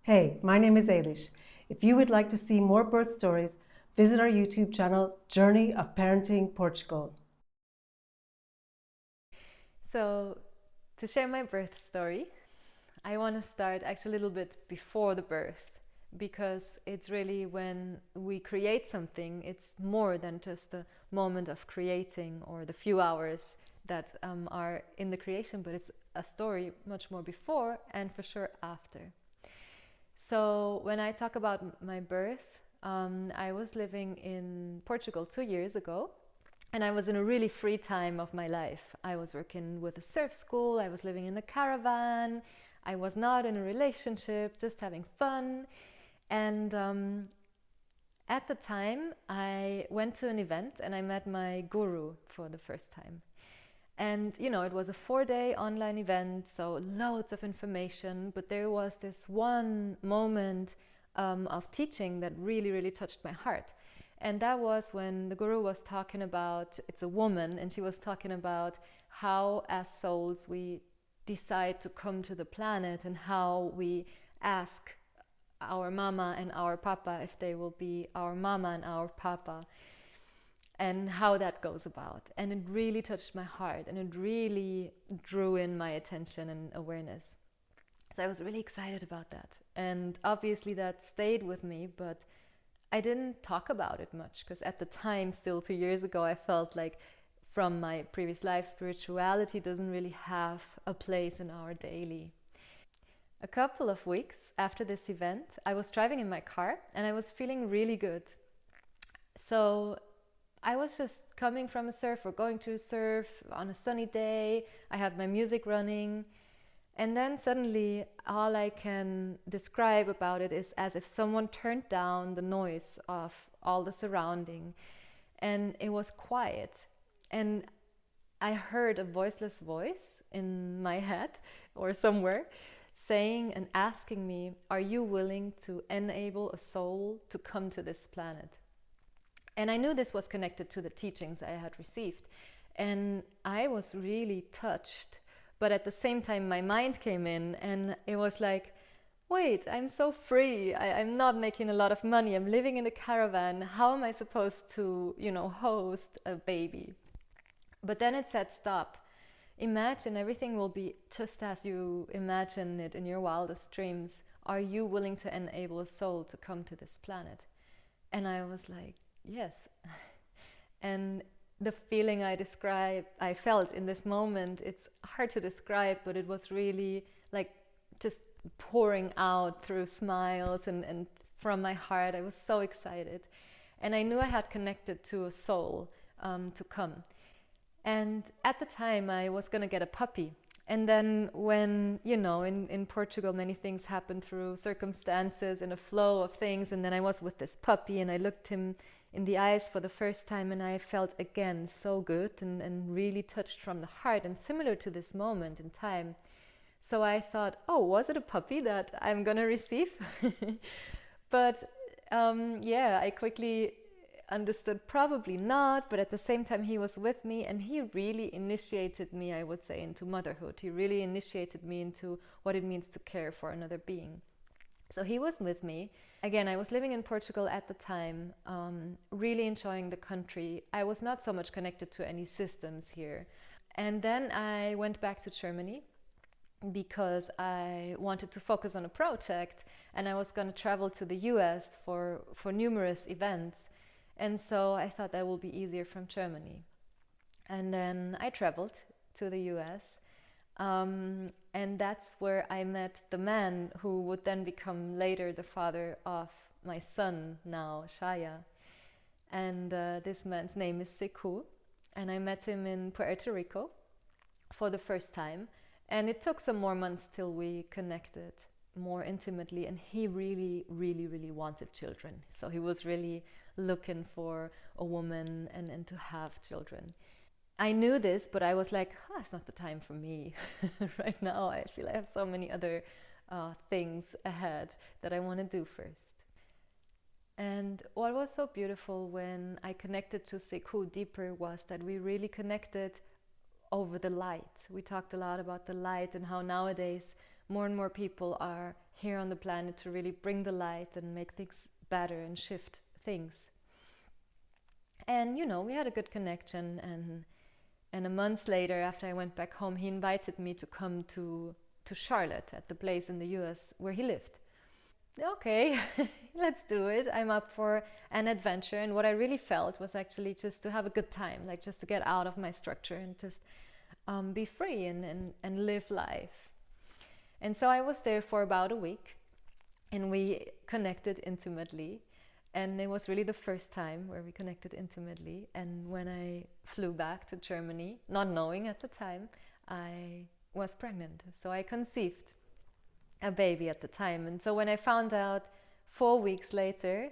Hey, my name is Eilis. If you would like to see more birth stories, visit our YouTube channel, Journey of Parenting Portugal. So, to share my birth story, I want to start actually a little bit before the birth because it's really when we create something, it's more than just the moment of creating or the few hours that are in the creation, but it's a story much more before and for sure after. So, when I talk about my birth, I was living in Portugal 2 years ago, and I was in a really free time of my life. I was working with a surf school, I was living in a caravan, I was not in a relationship, just having fun. And at the time, I went to an event and I met my guru for the first time. And it was a 4-day online event, so loads of information. But there was this one moment of teaching that really, really touched my heart. And that was when the guru was talking about, it's a woman, and she was talking about how, as souls, we decide to come to the planet and how we ask our mama and our papa if they will be our mama and our papa, and how that goes about. And it really touched my heart and it really drew in my attention and awareness. So I was really excited about that. And obviously that stayed with me, but I didn't talk about it much because at the time, still 2 years ago, I felt like from my previous life, spirituality doesn't really have a place in our daily. A couple of weeks after this event, I was driving in my car and I was feeling really good. So I was just coming from a surf or going to a surf on a sunny day. I had my music running. And then suddenly, all I can describe about it is as if someone turned down the noise of all the surrounding. And it was quiet. And I heard a voiceless voice in my head or somewhere saying and asking me, are you willing to enable a soul to come to this planet? And I knew this was connected to the teachings I had received. And I was really touched. But at the same time, my mind came in and it was like, wait, I'm so free. I'm not making a lot of money. I'm living in a caravan. How am I supposed to, host a baby? But then it said, stop. Imagine everything will be just as you imagine it in your wildest dreams. Are you willing to enable a soul to come to this planet? And I was like, yes. And the feeling I felt in this moment, it's hard to describe, but it was really like just pouring out through smiles and from my heart. I was so excited. And I knew I had connected to a soul to come. And at the time, I was going to get a puppy. And then when, in Portugal, many things happen through circumstances and a flow of things. And then I was with this puppy and I looked him in the eyes for the first time and I felt again so good and really touched from the heart and similar to this moment in time. So I thought, oh, was it a puppy that I'm going to receive? But I quickly understood probably not, but at the same time he was with me and he really initiated me, I would say, into motherhood. He really initiated me into what it means to care for another being. So he was with me. Again, I was living in Portugal at the time, really enjoying the country. I was not so much connected to any systems here. And then I went back to Germany because I wanted to focus on a project and I was going to travel to the US for numerous events. And so I thought that would be easier from Germany. And then I traveled to the US. And that's where I met the man who would then become later the father of my son now, Shaya. And this man's name is Sekou. And I met him in Puerto Rico for the first time. And it took some more months till we connected more intimately. And he really, really, really wanted children. So he was really looking for a woman and to have children. I knew this, but I was like, it's not the time for me. Right now, I feel I have so many other things ahead that I want to do first. And what was so beautiful when I connected to Sekou deeper was that we really connected over the light. We talked a lot about the light and how nowadays more and more people are here on the planet to really bring the light and make things better and shift things. And we had a good connection, and a month later, after I went back home, he invited me to come to Charlotte, at the place in the US where he lived. Okay, let's do it. I'm up for an adventure, and what I really felt was actually just to have a good time, like just to get out of my structure and just be free and live life. And so I was there for about a week, and we connected intimately. And it was really the first time where we connected intimately. And when I flew back to Germany, not knowing at the time, I was pregnant. So I conceived a baby at the time. And so when I found out 4 weeks later,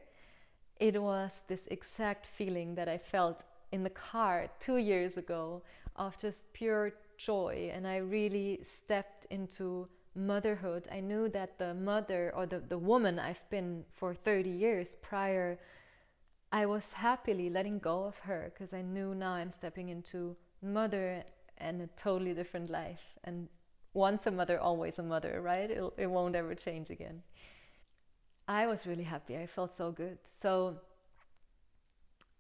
it was this exact feeling that I felt in the car 2 years ago, of just pure joy. And I really stepped into motherhood. I knew that the mother, or the woman I've been for 30 years prior, I was happily letting go of her, because I knew now I'm stepping into mother and a totally different life. And once a mother, always a mother, right? It won't ever change again. I was really happy. I felt so good. So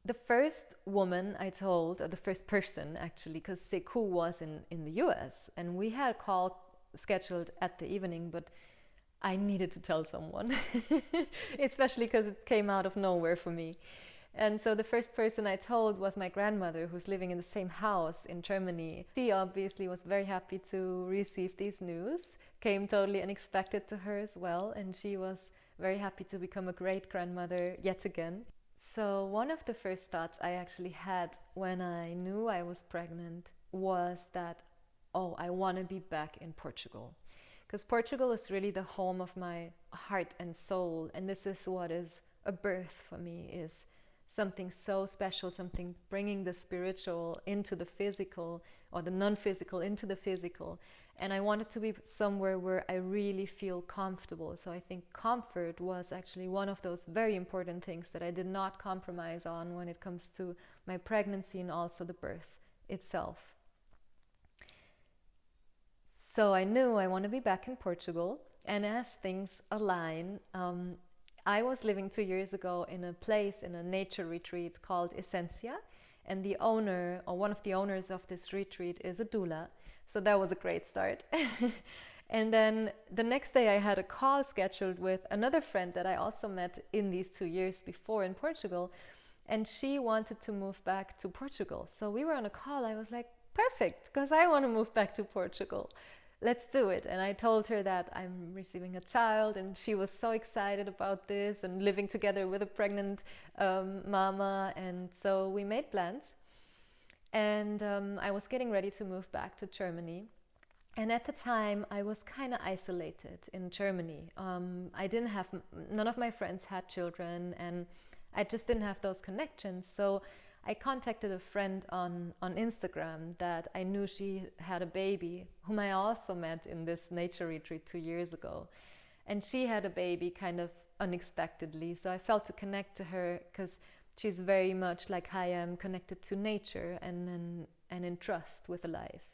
the first woman I told, or the first person actually, because Sekou was in the US, and we had a call scheduled at the evening, but I needed to tell someone, especially because it came out of nowhere for me. And so the first person I told was my grandmother, who's living in the same house in Germany. She obviously was very happy to receive these news, came totally unexpected to her as well, and she was very happy to become a great grandmother yet again. So one of the first thoughts I actually had when I knew I was pregnant was that, oh, I want to be back in Portugal. Because Portugal is really the home of my heart and soul. And this is what is a birth for me, is something so special, something bringing the spiritual into the physical, or the non-physical into the physical. And I wanted to be somewhere where I really feel comfortable. So I think comfort was actually one of those very important things that I did not compromise on when it comes to my pregnancy and also the birth itself. So I knew I want to be back in Portugal, and as things align, I was living 2 years ago in a place, in a nature retreat called Essencia, and the owner, or one of the owners of this retreat, is a doula. So that was a great start. And then the next day I had a call scheduled with another friend that I also met in these 2 years before in Portugal, and she wanted to move back to Portugal. So we were on a call. I was like, perfect, because I want to move back to Portugal. Let's do it. And I told her that I'm receiving a child, and she was so excited about this, and living together with a pregnant mama. And so we made plans, and I was getting ready to move back to Germany. And at the time I was kind of isolated in Germany. I didn't have, none of my friends had children, and I just didn't have those connections. So I contacted a friend on Instagram that I knew she had a baby, whom I also met in this nature retreat 2 years ago. And she had a baby kind of unexpectedly. So I felt to connect to her, because she's very much like I am, connected to nature and in trust with life.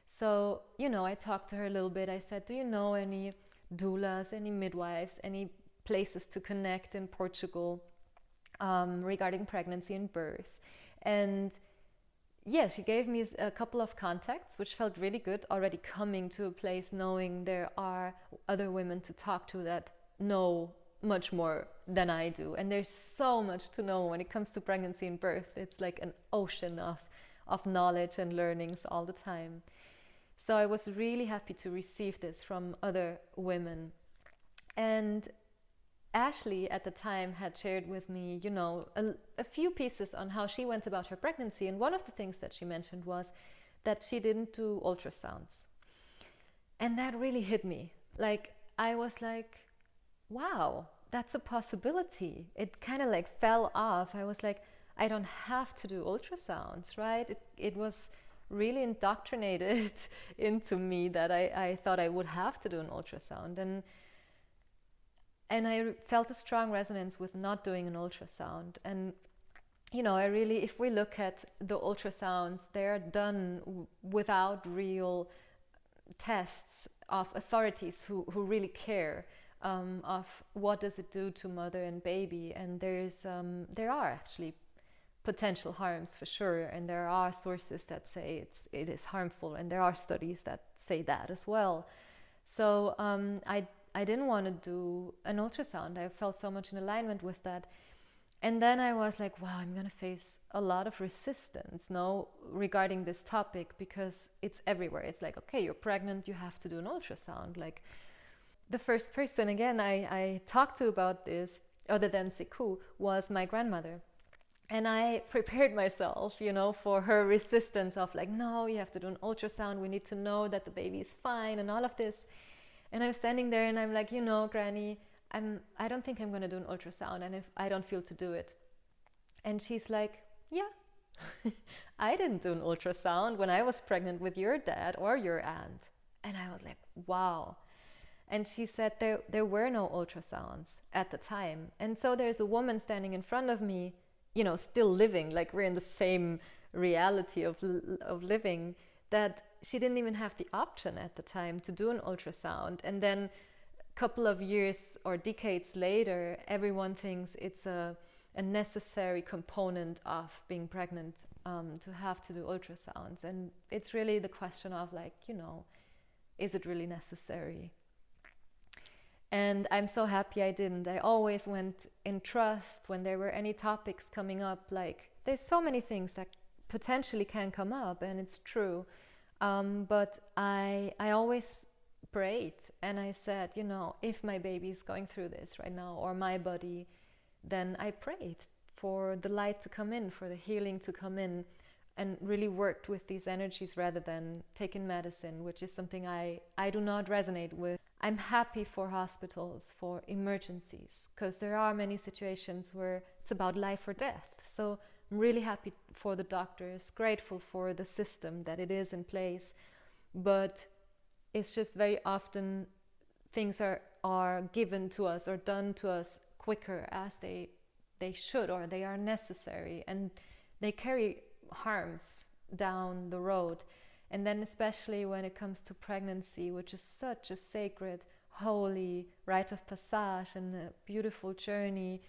So, I talked to her a little bit. I said, do you know any doulas, any midwives, any places to connect in Portugal regarding pregnancy and birth? And yeah, she gave me a couple of contacts, which felt really good, already coming to a place knowing there are other women to talk to that know much more than I do. And there's so much to know when it comes to pregnancy and birth. It's like an ocean of knowledge and learnings all the time. So I was really happy to receive this from other women. And Ashley at the time had shared with me, a few pieces on how she went about her pregnancy. And one of the things that she mentioned was that she didn't do ultrasounds. And that really hit me. Like, I was like, wow, that's a possibility. It kind of like fell off. I was like, I don't have to do ultrasounds, right? It was really indoctrinated into me that I thought I would have to do an ultrasound. And I felt a strong resonance with not doing an ultrasound. And, I really, if we look at the ultrasounds, they're done without real tests of authorities who really care of what does it do to mother and baby. And there are actually potential harms for sure, and there are sources that say it is harmful, and there are studies that say that as well. So I didn't want to do an ultrasound. I felt so much in alignment with that. And then I was like, wow, I'm going to face a lot of resistance regarding this topic, because it's everywhere. It's like, okay, you're pregnant, you have to do an ultrasound. Like, the first person, again, I talked to about this, other than Siku, was my grandmother. And I prepared myself, for her resistance of like, no, you have to do an ultrasound. We need to know that the baby is fine and all of this. And I'm standing there and I'm like, Granny, I don't think I'm going to do an ultrasound, and if I don't feel to do it. And she's like, yeah, I didn't do an ultrasound when I was pregnant with your dad or your aunt. And I was like, wow. And she said there were no ultrasounds at the time. And so there's a woman standing in front of me, still living, like we're in the same reality of living, that she didn't even have the option at the time to do an ultrasound. And then a couple of years or decades later, everyone thinks it's a necessary component of being pregnant, to have to do ultrasounds. And it's really the question of like, is it really necessary? And I'm so happy I didn't. I always went in trust when there were any topics coming up. Like, there's so many things that potentially can come up, and it's true. But I always prayed, and I said, if my baby is going through this right now, or my body, then I prayed for the light to come in, for the healing to come in, and really worked with these energies rather than taking medicine, which is something I do not resonate with. I'm happy for hospitals, for emergencies, because there are many situations where it's about life or death. So I'm really happy for the doctors, grateful for the system that it is in place. But it's just very often things are given to us or done to us quicker as they should, or they are necessary, and they carry harms down the road. And then especially when it comes to pregnancy, which is such a sacred, holy rite of passage and a beautiful journey,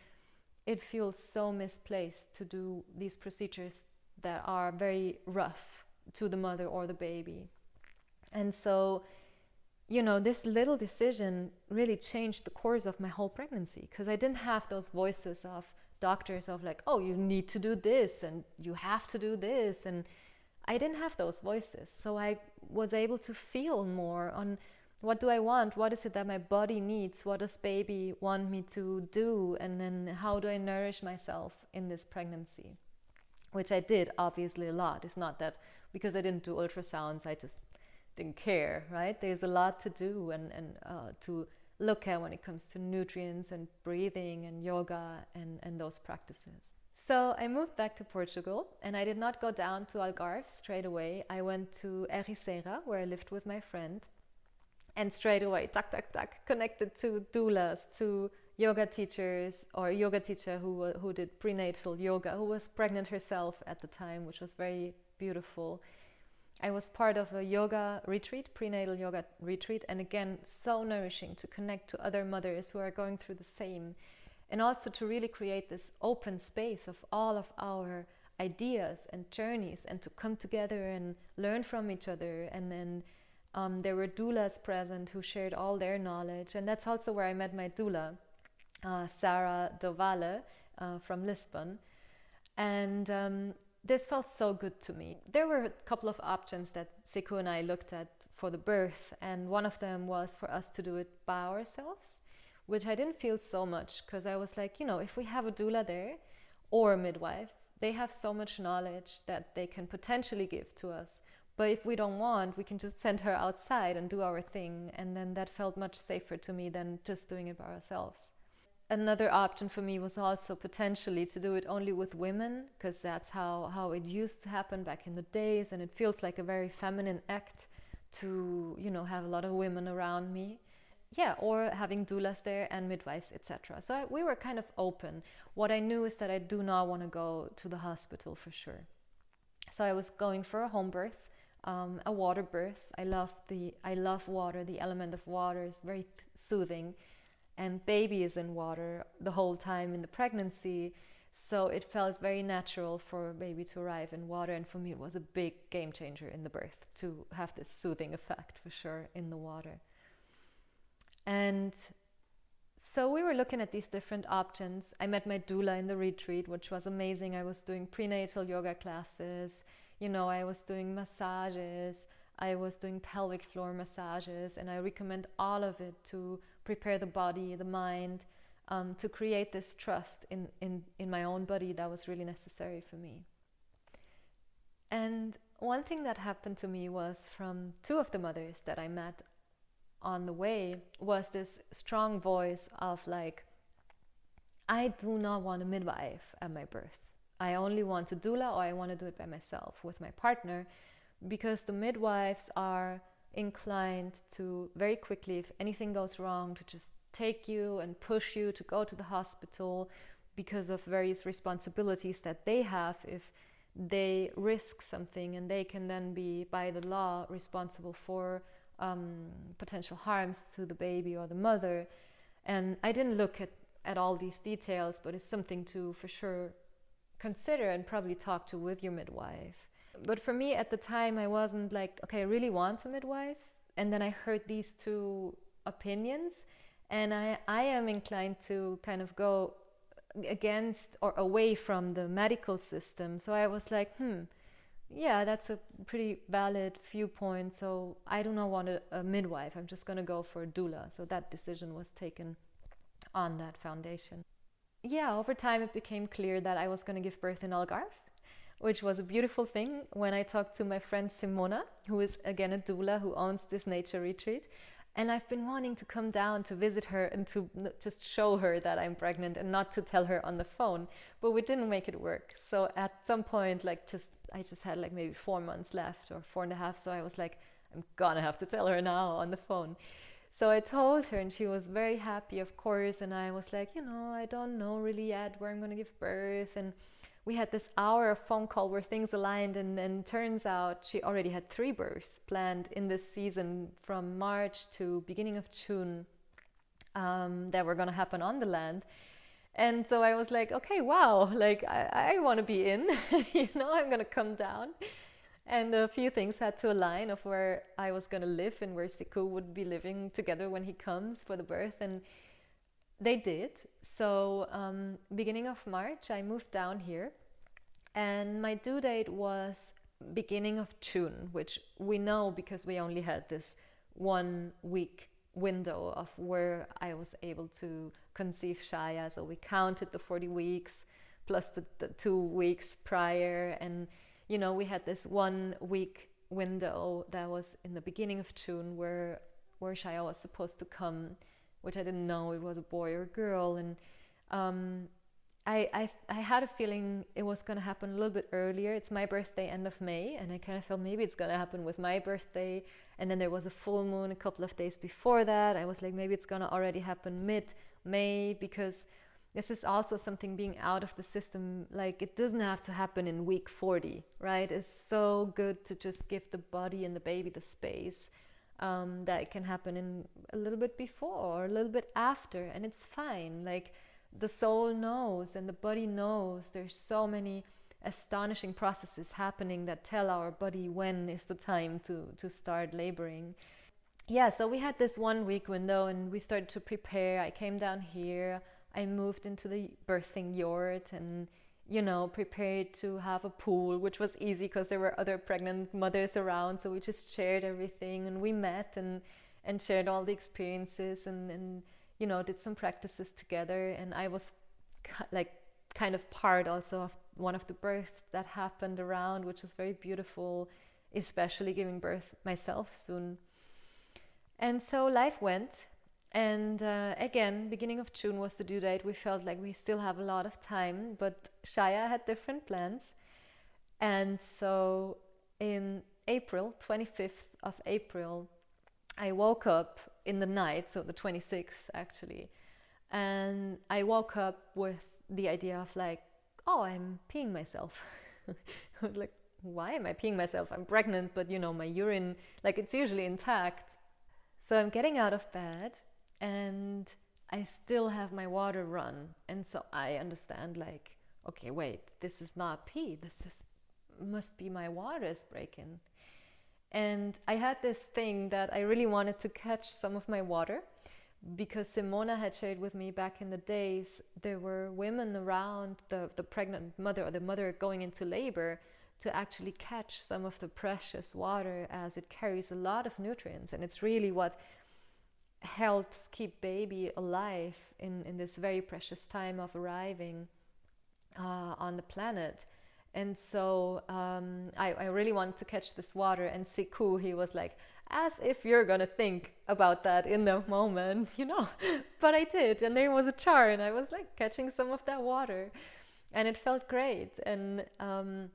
it feels so misplaced to do these procedures that are very rough to the mother or the baby. And so, this little decision really changed the course of my whole pregnancy, because I didn't have those voices of doctors of like, oh, you need to do this and you have to do this, and I didn't have those voices. So I was able to feel more on what do I want, what is it that my body needs, what does baby want me to do, and then how do I nourish myself in this pregnancy, which I did obviously a lot. It's not that because I didn't do ultrasounds I just didn't care, right? There's a lot to do and to look at when it comes to nutrients and breathing and yoga and those practices. So I moved back to Portugal, and I did not go down to Algarve straight away. I went to Ericeira, where I lived with my friend, and straight away, connected to doulas, to yoga teachers, or a yoga teacher who did prenatal yoga, who was pregnant herself at the time, which was very beautiful. I was part of a yoga retreat, prenatal yoga retreat, and again, so nourishing to connect to other mothers who are going through the same. And also to really create this open space of all of our ideas and journeys, and to come together and learn from each other. And then there were doulas present who shared all their knowledge. And that's also where I met my doula, Sarah Dovale from Lisbon. And this felt so good to me. There were a couple of options that Siku and I looked at for the birth. And one of them was for us to do it by ourselves, which I didn't feel so much, because I was like, if we have a doula there or a midwife, they have so much knowledge that they can potentially give to us. But if we don't want, we can just send her outside and do our thing. And then that felt much safer to me than just doing it by ourselves. Another option for me was also potentially to do it only with women, because that's how it used to happen back in the days. And it feels like a very feminine act to, have a lot of women around me. Yeah, or having doulas there and midwives, etc. So we were kind of open. What I knew is that I do not want to go to the hospital for sure. So I was going for a home birth. a water birth. I love water. The element of water is very soothing, and baby is in water the whole time in the pregnancy, so it felt very natural for baby to arrive in water. And for me, it was a big game changer in the birth to have this soothing effect for sure in the water. And so we were looking at these different options. I met my doula in the retreat, which was amazing. I was doing prenatal yoga classes, I was doing massages, I was doing pelvic floor massages, and I recommend all of it to prepare the body, the mind, to create this trust in my own body that was really necessary for me. And one thing that happened to me was from two of the mothers that I met on the way was this strong voice of like, I do not want a midwife at my birth. I only want a doula, or I want to do it by myself with my partner, because the midwives are inclined to very quickly, if anything goes wrong, to just take you and push you to go to the hospital because of various responsibilities that they have if they risk something, and they can then be, by the law, responsible for potential harms to the baby or the mother. And I didn't look at all these details, but it's something to for sure consider and probably talk to with your midwife. But for me at the time, I wasn't like, okay, I really want a midwife. And then I heard these two opinions, and I am inclined to kind of go against or away from the medical system. So I was like, yeah, that's a pretty valid viewpoint. So I do not want a midwife. I'm just going to go for a doula. So that decision was taken on that foundation. Yeah, over time it became clear that I was going to give birth in Algarve, which was a beautiful thing. When I talked to my friend Simona, who is again a doula who owns this nature retreat, and I've been wanting to come down to visit her and to just show her that I'm pregnant and not to tell her on the phone, but we didn't make it work. So at some point, I just had like maybe 4 months left, or 4.5. So I was like, I'm gonna have to tell her now on the phone. So I told her, and she was very happy, of course. And I was like, I don't know really yet where I'm going to give birth. And we had this hour of phone call where things aligned. And turns out she already had 3 births planned in this season from March to beginning of June that were going to happen on the land. And so I was like, okay, wow, like I want to be in, I'm going to come down. And a few things had to align of where I was going to live and where Siku would be living together when he comes for the birth. And they did. So beginning of March, I moved down here. And my due date was beginning of June, which we know because we only had this 1 week window of where I was able to conceive Shaya. So we counted the 40 weeks plus the 2 weeks prior. And we had this 1 week window that was in the beginning of June where Shaya was supposed to come, which I didn't know it was a boy or a girl. And I had a feeling it was going to happen a little bit earlier. It's my birthday end of May, and I kind of felt maybe it's going to happen with my birthday. And then there was a full moon a couple of days before that. I was like, maybe it's going to already happen mid-May, because this is also something being out of the system. Like, it doesn't have to happen in week 40, right? It's so good to just give the body and the baby the space that it can happen in a little bit before or a little bit after, and it's fine. Like, the soul knows and the body knows. There's so many astonishing processes happening that tell our body when is the time to start laboring. Yeah, so we had this 1 week window, and we started to prepare. I came down here. I moved into the birthing yurt and, prepared to have a pool, which was easy because there were other pregnant mothers around. So we just shared everything, and we met and shared all the experiences and did some practices together. And I was kind of part also of one of the births that happened around, which was very beautiful, especially giving birth myself soon. And so life went. And again, beginning of June was the due date. We felt like we still have a lot of time, but Shaya had different plans. And so in April, 25th of April, I woke up in the night, so the 26th actually. And I woke up with the idea of like, oh, I'm peeing myself. I was like, why am I peeing myself? I'm pregnant, but my urine, like, it's usually intact. So I'm getting out of bed and I still have my water run. And so I understand, like, okay, wait, this is not pee. Must be my water is breaking. And I had this thing that I really wanted to catch some of my water, because Simona had shared with me back in the days, there were women around the pregnant mother, or the mother going into labor, to actually catch some of the precious water, as it carries a lot of nutrients, and it's really what helps keep baby alive in this very precious time of arriving on the planet. And so I really wanted to catch this water, and Siku, he was like, as if you're gonna think about that in the moment, but I did, and there was a jar, and I was like catching some of that water, and it felt great. And I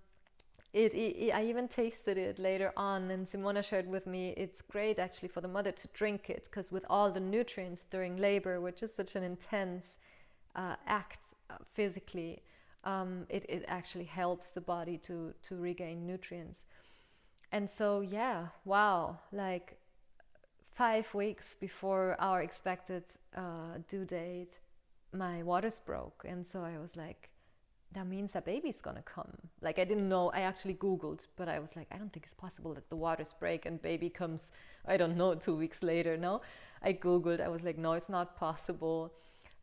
even tasted it later on, and Simona shared with me it's great actually for the mother to drink it, because with all the nutrients during labor, which is such an intense act physically, it actually helps the body to regain nutrients. And so, yeah, wow, like 5 weeks before our expected due date, my waters broke. And so I was like, that means that baby's gonna come. Like, I didn't know, I actually Googled, but I was like, I don't think it's possible that the waters break and baby comes, I don't know, 2 weeks later. No, I Googled, I was like, no, it's not possible.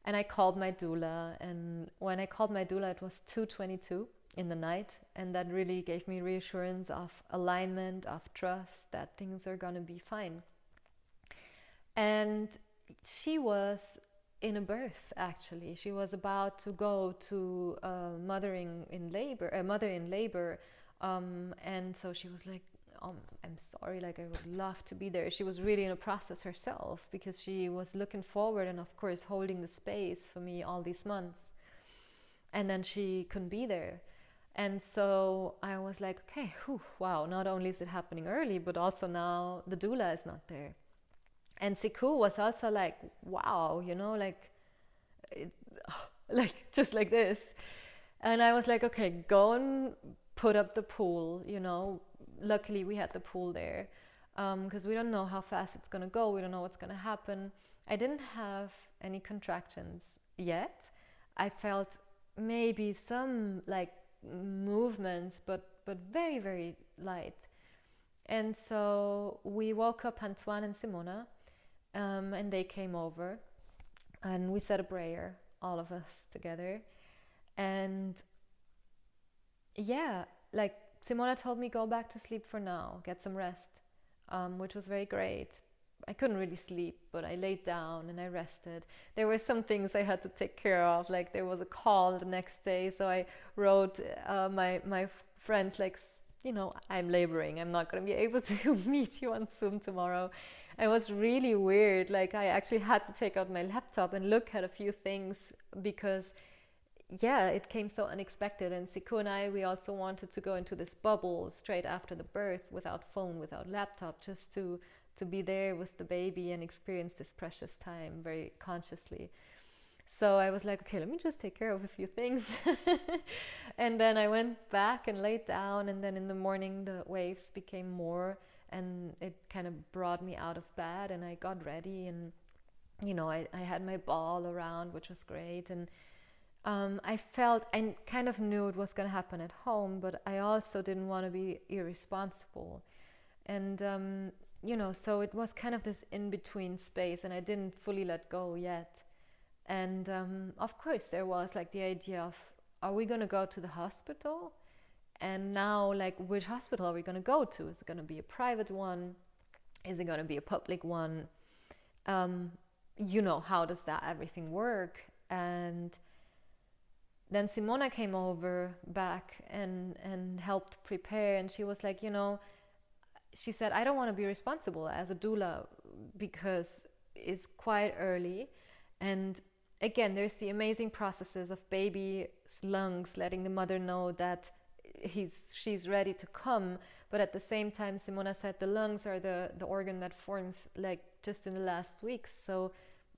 And I called my doula, and when I called my doula, it was 2:22 in the night, and that really gave me reassurance of alignment, of trust that things are gonna be fine. And she was in a birth, actually. She was about to go to mother in labor, and so she was like, I'm sorry, like, I would love to be there. She was really in a process herself, because she was looking forward and of course holding the space for me all these months, and then she couldn't be there. And so I was like, okay, wow, not only is it happening early, but also now the doula is not there. And Siku was also like, wow, like just like this. And I was like, okay, go and put up the pool, Luckily we had the pool there, because we don't know how fast it's gonna go. We don't know what's gonna happen. I didn't have any contractions yet. I felt maybe some like movements, but very, very light. And so we woke up Antoine and Simona, and they came over, and we said a prayer, all of us together. And yeah, like, Simona told me, go back to sleep for now, get some rest, which was very great. I couldn't really sleep, but I laid down and I rested. There were some things I had to take care of, like there was a call the next day, so I wrote my friends, like, I'm laboring, I'm not going to be able to meet you on Zoom tomorrow. It was really weird. Like, I actually had to take out my laptop and look at a few things, because yeah, it came so unexpected. And Siku and I, we also wanted to go into this bubble straight after the birth, without phone, without laptop, just to be there with the baby and experience this precious time very consciously. So I was like, okay, let me just take care of a few things. And then I went back and laid down, and then in the morning the waves became more, and it kind of brought me out of bed, and I got ready, and I had my ball around, which was great. And I kind of knew it was going to happen at home, but I also didn't want to be irresponsible. And so it was kind of this in-between space, and I didn't fully let go yet. And of course there was like the idea of, are we going to go to the hospital? And now, like, which hospital are we going to go to? Is it going to be a private one? Is it going to be a public one? How does that everything work? And then Simona came over back and helped prepare, and she was like, she said, I don't want to be responsible as a doula because it's quite early. And again, there's the amazing processes of baby's lungs letting the mother know that she's ready to come. But at the same time, Simona said the lungs are the organ that forms like just in the last weeks. So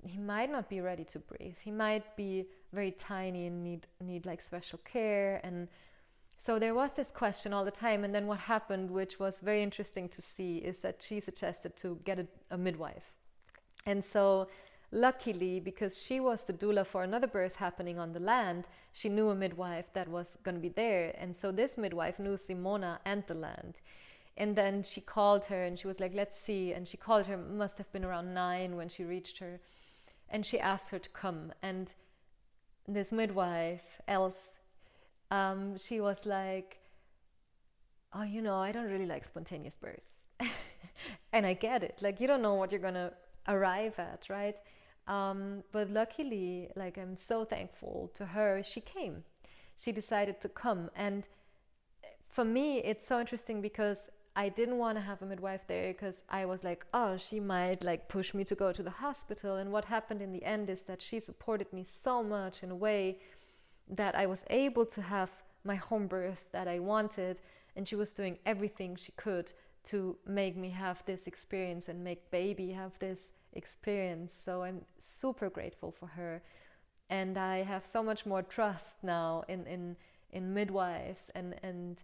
he might not be ready to breathe. He might be very tiny and need like special care. And So there was this question all the time, and then what happened, which was very interesting to see, is that she suggested to get a midwife. And so luckily, because she was the doula for another birth happening on the land, she knew a midwife that was going to be there. And so this midwife knew Simona and the land. And then she called her and she was like, let's see. And she called her, must have been around 9 when she reached her. And she asked her to come. And this midwife, Els, she was like, oh, you know, I don't really like spontaneous births. And I get it. Like, you don't know what you're going to arrive at, right? But luckily, like, I'm so thankful to her, she came. She decided to come. And for me, it's so interesting because I didn't want to have a midwife there because I was like, oh, she might like push me to go to the hospital. And what happened in the end is that she supported me so much in a way that I was able to have my home birth that I wanted. And she was doing everything she could to make me have this experience and make baby have this experience. So I'm super grateful for her. And I have so much more trust now in midwives and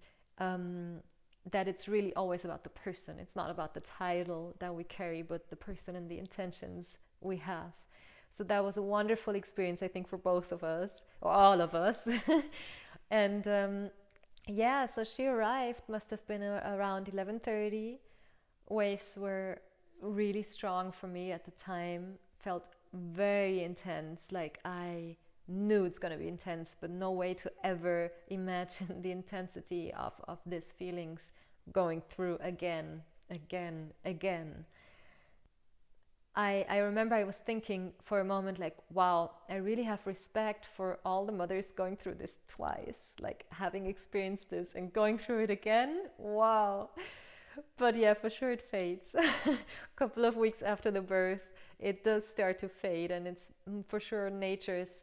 that it's really always about the person. It's not about the title that we carry, but the person and the intentions we have. So that was a wonderful experience, I think, for both of us, or all of us. And yeah, so she arrived, must have been around 11:30. Waves were really strong for me at the time, felt very intense, like I knew it's going to be intense, but no way to ever imagine the intensity of these feelings going through again. I remember I was thinking for a moment, like, wow, I really have respect for all the mothers going through this twice, like having experienced this and going through it again. Wow. But yeah, for sure it fades. A couple of weeks after the birth, it does start to fade, and it's for sure nature's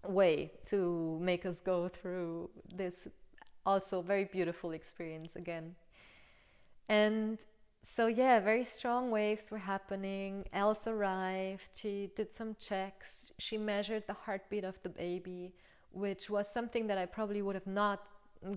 way to make us go through this also very beautiful experience again. And so yeah, very strong waves were happening. Els arrived, she did some checks, she measured the heartbeat of the baby, which was something that I probably would have not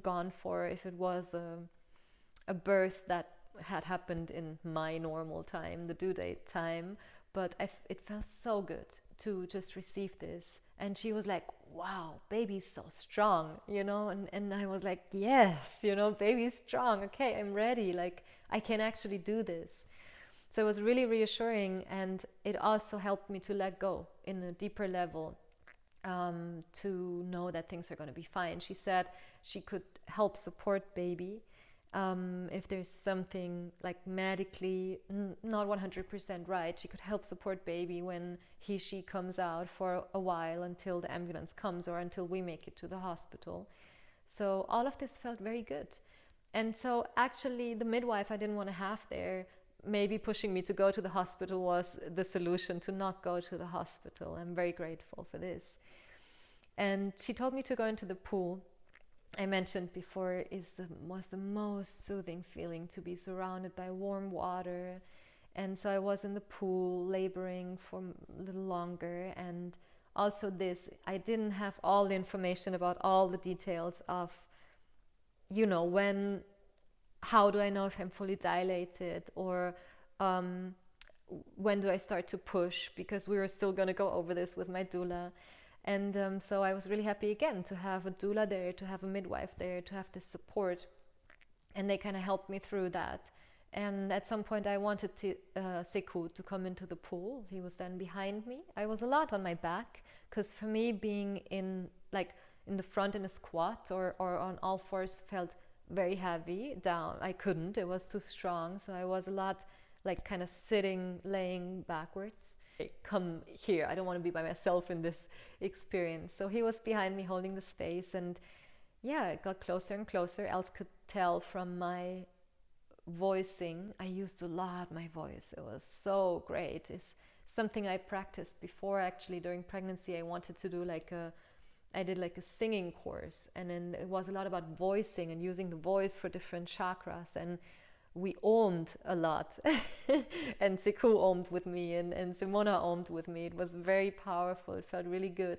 gone for if it was a birth that had happened in my normal time, the due date time. But it felt so good to just receive this. And she was like, wow, baby's so strong, you know? And I was like, yes, you know, baby's strong. Okay, I'm ready. Like, I can actually do this. So it was really reassuring. And it also helped me to let go in a deeper level, to know that things are going to be fine. She said she could help support baby. If there's something like medically not 100% right, she could help support baby when she comes out for a while until the ambulance comes or until we make it to the hospital. So all of this felt very good. And so actually the midwife I didn't want to have there, maybe pushing me to go to the hospital, was the solution to not go to the hospital. I'm very grateful for this. And she told me to go into the pool. I mentioned before, was the most soothing feeling to be surrounded by warm water. And so I was in the pool laboring for a little longer. And also this, I didn't have all the information about all the details of, you know, how do I know if I'm fully dilated, or when do I start to push, because we were still going to go over this with my doula. And so I was really happy again to have a doula there, to have a midwife there, to have this support. And they kind of helped me through that. And at some point I wanted Sekou to come into the pool. He was then behind me. I was a lot on my back, because for me being in the front in a squat or on all fours felt very heavy down. I couldn't, it was too strong. So I was a lot like kind of sitting, laying backwards. Come here, I don't want to be by myself in this experience. So he was behind me holding the space, and yeah, it got closer and closer. Els could tell from my voicing, I used a lot my voice. It was so great. It's something I practiced before. Actually, during pregnancy I wanted to do I did a singing course, and then it was a lot about voicing and using the voice for different chakras, and we ommed a lot. And Sekou ommed with me, and Simona ommed with me. It was very powerful. It felt really good.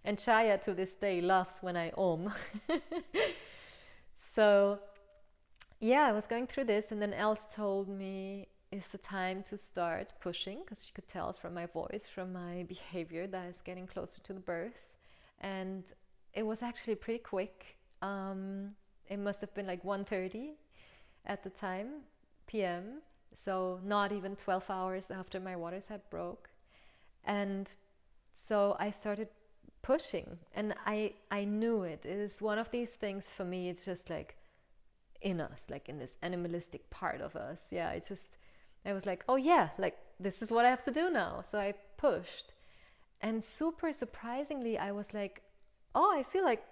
And Chaya to this day loves when I So yeah, I was going through this, and then Els told me it's the time to start pushing, because she could tell from my voice, from my behavior, that it's getting closer to the birth. And it was actually pretty quick. It must have been like 1:30 at the time, p.m. So not even 12 hours after my waters had broke. And so I started pushing, and I knew it. It is one of these things for me, it's just like in us, like in this animalistic part of us. Yeah, I was like, oh yeah, like this is what I have to do now. So I pushed. And super surprisingly, I was like, oh, I feel like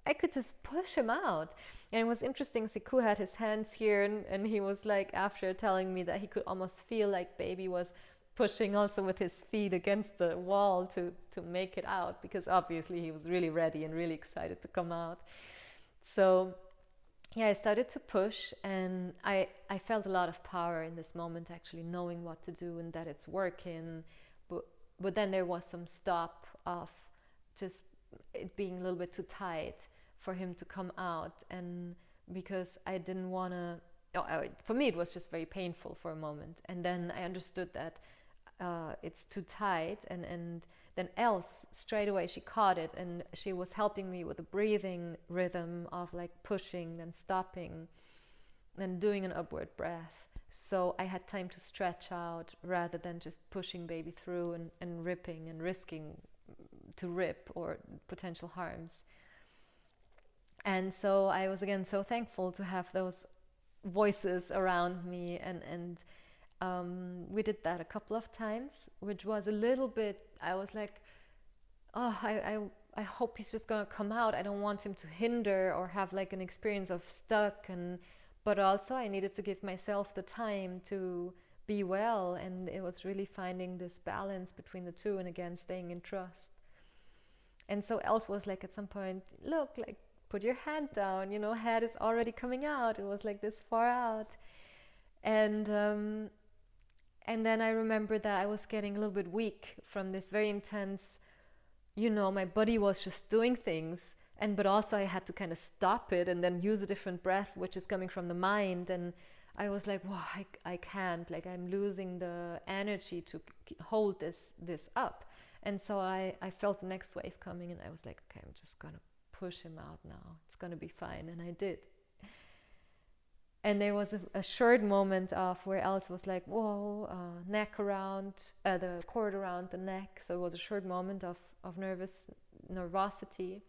I could just push him out. And it was interesting, Siku had his hands here, and he was like, after telling me that he could almost feel like baby was pushing also with his feet against the wall to make it out, because obviously he was really ready and really excited to come out. So yeah, I started to push, and I felt a lot of power in this moment, actually knowing what to do and that it's working. But then there was some stop of just it being a little bit too tight for him to come out, and because I didn't want to, for me it was just very painful for a moment, and then I understood that it's too tight, and then Els straight away she caught it, and she was helping me with the breathing rhythm of like pushing, then stopping, then doing an upward breath. So I had time to stretch out rather than just pushing baby through and ripping and risking to rip or potential harms. And so I was again so thankful to have those voices around me, and we did that a couple of times, which was a little bit, I was like, oh, I hope he's just gonna come out. I don't want him to hinder or have like an experience of stuck, but also I needed to give myself the time to be well, and it was really finding this balance between the two, and again staying in trust. And so Els was like at some point, look, like put your hand down, you know, head is already coming out. It was like this far out. And then I remember that I was getting a little bit weak from this very intense, you know, my body was just doing things, but also I had to kind of stop it and then use a different breath, which is coming from the mind. And I was like, wow, I can't, like I'm losing the energy to hold this up. And so I felt the next wave coming, and I was like, okay, I'm just gonna push him out now. It's gonna be fine. And I did. And there was a short moment of where Els was like, whoa, neck around, the cord around the neck. So it was a short moment of nervosity.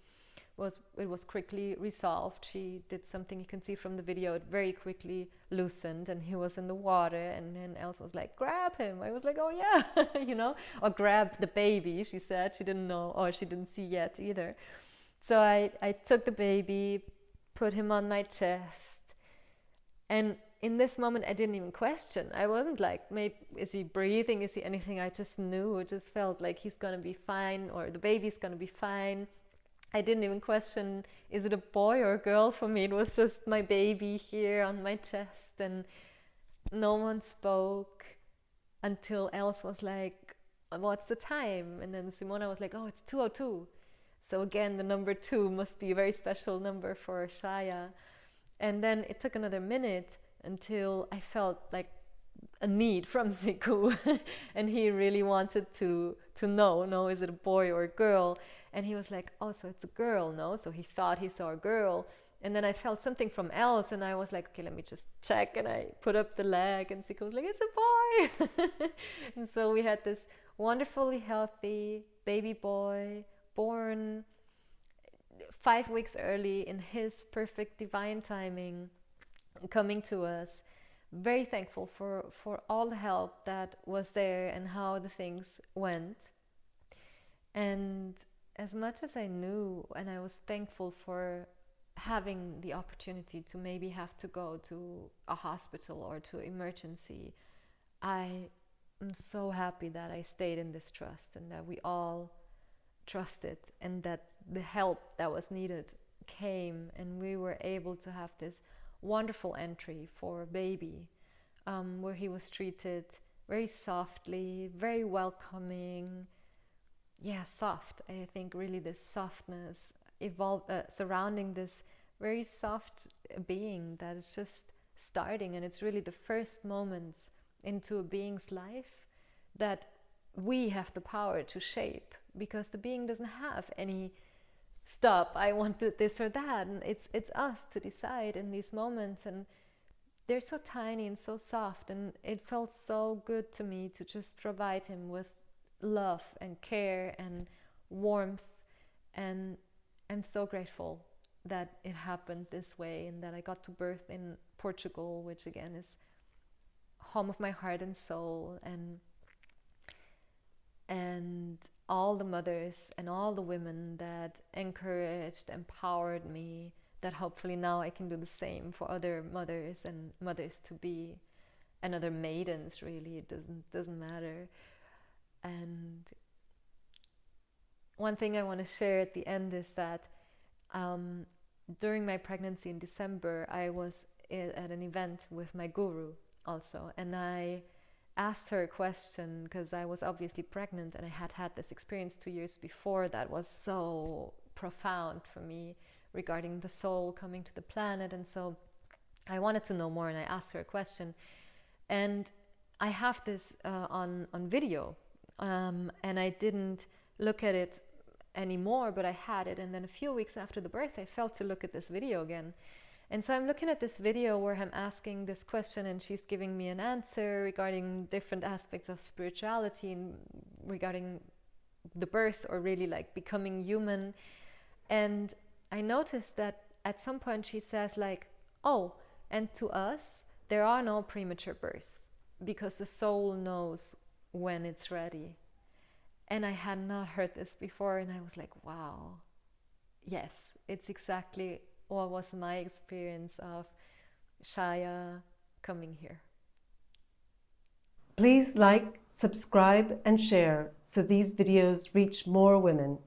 It was quickly resolved. She did something you can see from the video. It very quickly loosened, and he was in the water. And then Els was like, grab him. I was like, oh yeah, you know, or grab the baby. She said she didn't know, or she didn't see yet either. So I took the baby, put him on my chest. And in this moment, I didn't even question. I wasn't like, maybe, is he breathing? Is he anything? I just knew. It just felt like he's going to be fine, or the baby's going to be fine. I didn't even question, is it a boy or a girl for me? It was just my baby here on my chest, and no one spoke until Els was like, what's the time? And then Simona was like, oh, it's 2:02. So again, the number 2 must be a very special number for Shaya. And then it took another minute until I felt like a need from Siku. And he really wanted to know, no, is it a boy or a girl? And he was like, oh, so it's a girl, no? So he thought he saw a girl. And then I felt something from Els, and I was like, okay, let me just check. And I put up the leg, and Siku was like, it's a boy. And so we had this wonderfully healthy baby boy born 5 weeks early in his perfect divine timing, coming to us. Very thankful for all the help that was there and how the things went. And as much as I knew, and I was thankful for having the opportunity to maybe have to go to a hospital or to emergency, I am so happy that I stayed in this trust, and that we all trusted, and that the help that was needed came, and we were able to have this wonderful entry for a baby, where he was treated very softly, very welcoming, yeah, soft. I think really this softness surrounding this very soft being that is just starting, and it's really the first moments into a being's life that we have the power to shape, because the being doesn't have any stop, I wanted this or that, and it's us to decide in these moments. And they're so tiny and so soft, and it felt so good to me to just provide him with love and care and warmth. And I'm so grateful that it happened this way, and that I got to birth in Portugal, which again is home of my heart and soul. And all the mothers and all the women that encouraged, empowered me, that hopefully now I can do the same for other mothers and mothers to be, and other maidens, really, it doesn't matter. And one thing I want to share at the end is that during my pregnancy in December, I was at an event with my guru also, and I asked her a question, because I was obviously pregnant and I had this experience 2 years before that was so profound for me, regarding the soul coming to the planet. And so I wanted to know more, and I asked her a question. And I have this on video, and I didn't look at it anymore, but I had it. And then a few weeks after the birth, I felt to look at this video again. And so I'm looking at this video where I'm asking this question, and she's giving me an answer regarding different aspects of spirituality and regarding the birth, or really like becoming human. And I noticed that at some point she says like, oh, and to us, there are no premature births, because the soul knows when it's ready. And I had not heard this before, and I was like, wow, yes, it's exactly what was my experience of Shaya coming here. Please like, subscribe, and share so these videos reach more women.